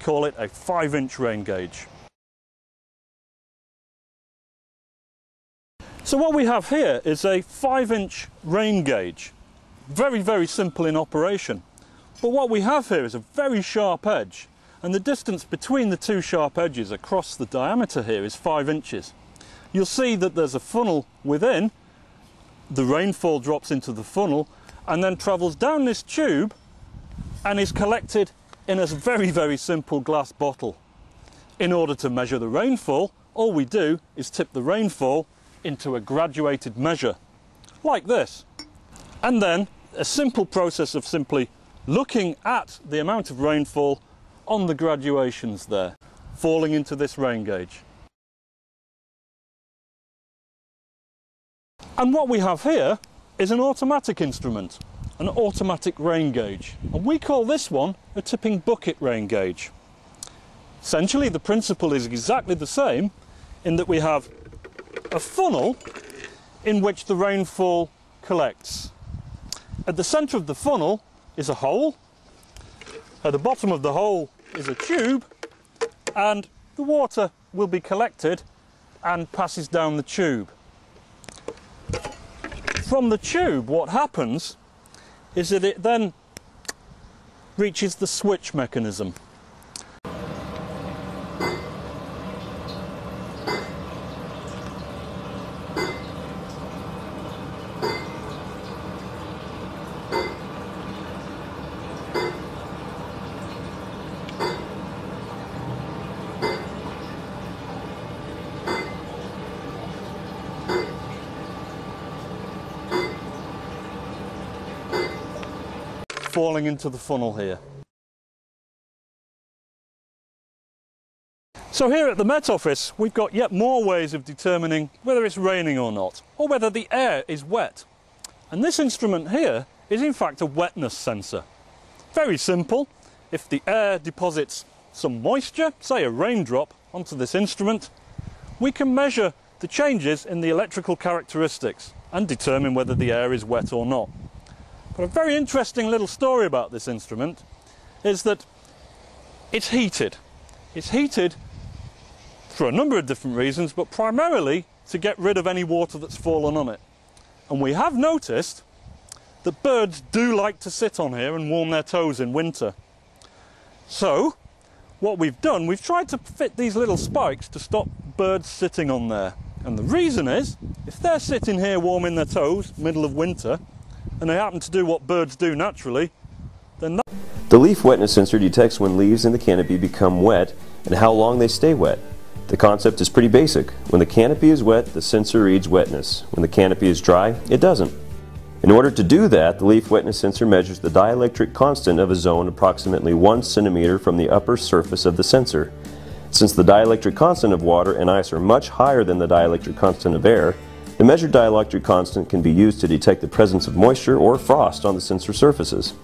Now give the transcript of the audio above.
call it a 5-inch rain gauge. So what we have here is a 5-inch rain gauge. Very simple in operation. But what we have here is a very sharp edge, and the distance between the two sharp edges across the diameter here is 5 inches. You'll see that there's a funnel within. The rainfall drops into the funnel and then travels down this tube and is collected in a very simple glass bottle. In order to measure the rainfall, all we do is tip the rainfall into a graduated measure, like this. And then a simple process of simply looking at the amount of rainfall on the graduations there, falling into this rain gauge. And what we have here is an automatic instrument, an automatic rain gauge, and we call this one a tipping bucket rain gauge. Essentially the principle is exactly the same in that we have a funnel in which the rainfall collects. At the centre of the funnel is a hole, at the bottom of the hole is a tube, and the water will be collected and passes down the tube. From the tube, what happens is that it then reaches the switch mechanism. Falling into the funnel here. So here at the Met Office we've got yet more ways of determining whether it's raining or not, or whether the air is wet. And this instrument here is in fact a wetness sensor. Very simple. If the air deposits some moisture, say a raindrop, onto this instrument, we can measure the changes in the electrical characteristics and determine whether the air is wet or not. But a very interesting little story about this instrument is that it's heated. It's heated for a number of different reasons, but primarily to get rid of any water that's fallen on it. And we have noticed that birds do like to sit on here and warm their toes in winter. So what we've done, we've tried to fit these little spikes to stop birds sitting on there. And the reason is, if they're sitting here warming their toes, middle of winter, and they happen to do what birds do naturally, then that... The leaf wetness sensor detects when leaves in the canopy become wet and how long they stay wet. The concept is pretty basic. When the canopy is wet, the sensor reads wetness. When the canopy is dry, it doesn't. In order to do that, the leaf wetness sensor measures the dielectric constant of a zone approximately 1 centimeter from the upper surface of the sensor. Since the dielectric constant of water and ice are much higher than the dielectric constant of air, the measured dielectric constant can be used to detect the presence of moisture or frost on the sensor surfaces.